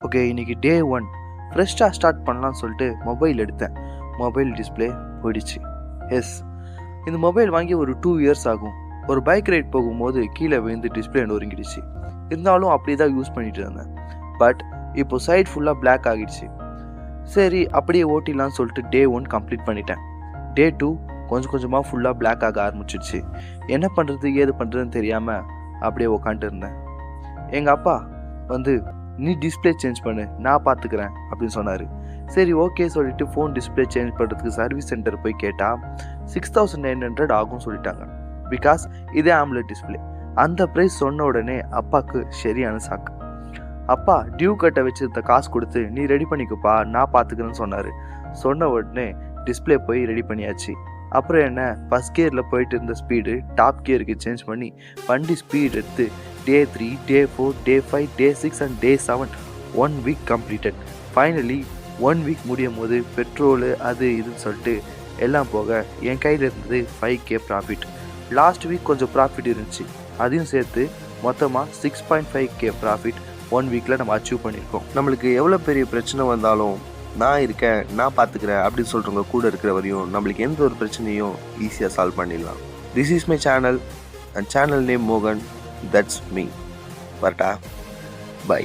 Okay, இன்றைக்கி டே 1 ஃப்ரெஷ்ஷாக start பண்ணலான்னு சொல்லிட்டு மொபைல் எடுத்தேன். மொபைல் டிஸ்பிளே போயிடுச்சு. எஸ், இந்த மொபைல் வாங்கி ஒரு 2 இயர்ஸ் ஆகும். ஒரு பைக் ரைட் போகும்போது கீழே விழுந்து டிஸ்பிளே நொறுங்கிடுச்சு. இருந்தாலும் அப்படி தான் யூஸ் பண்ணிட்டு இருந்தேன். பட் இப்போ சைட் ஃபுல்லாக பிளாக் ஆகிடுச்சு. சரி, அப்படியே ஓட்டிடலான்னு சொல்லிட்டு டே 1 கம்ப்ளீட் பண்ணிட்டேன். டே 2 கொஞ்சம் கொஞ்சமாக ஃபுல்லாக பிளாக் ஆக ஆரம்பிச்சிடுச்சு. என்ன பண்ணுறது ஏது பண்ணுறதுன்னு தெரியாமல் அப்படியே உக்காந்துட்டு இருந்தேன். எங்கள் அப்பா வந்து, நீ டிஸ்பிளே சேஞ்ச் பண்ணு, நான் பார்த்துக்கிறேன் அப்படின்னு சொன்னார். சரி ஓகே சொல்லிட்டு ஃபோன் டிஸ்பிளே சேஞ்ச் பண்ணுறதுக்கு சர்வீஸ் சென்டர் போய் கேட்டால் 6900 ஆகும் சொல்லிட்டாங்க. பிகாஸ் இதே ஆம்லெட் டிஸ்பிளே. அந்த ப்ரைஸ் சொன்ன உடனே அப்பாவுக்கு சரியான சாக்கு. அப்பா டியூ கட்ட வச்சிருந்த காசு கொடுத்து, நீ ரெடி பண்ணிக்கப்பா நான் பார்த்துக்கிறேன்னு சொன்னார். சொன்ன உடனே டிஸ்பிளே போய் ரெடி பண்ணியாச்சு. அப்புறம் என்ன, ஃபஸ்ட் கியரில் போயிட்டு இருந்த ஸ்பீடு டாப் கியருக்கு சேஞ்ச் பண்ணி வண்டி ஸ்பீட் எடுத்து டே 3, டே 4, டே 5, டே 6 and day 7 1 week completed. Finally 1 week முடியும் போது பெட்ரோலு அது இதுன்னு சொல்லிட்டு எல்லாம் போக என் கையில் இருந்தது 5K ப்ராஃபிட். லாஸ்ட் வீக் கொஞ்சம் ப்ராஃபிட் இருந்துச்சு, அதையும் சேர்த்து மொத்தமாக 6.5K ப்ராஃபிட் 1 வீக்கில் நம்ம அச்சீவ் பண்ணியிருக்கோம். நம்மளுக்கு எவ்வளோ பெரிய பிரச்சனை வந்தாலும் நான் இருக்கேன், நான் பார்த்துக்கிறேன் அப்படின்னு சொல்கிறவங்க கூட இருக்கிற வரையும் நம்மளுக்கு எந்த ஒரு பிரச்சனையும் ஈஸியாக சால்வ் பண்ணிடலாம். This is my channel and channel name மோகன். That's me. வரட்டா, பை.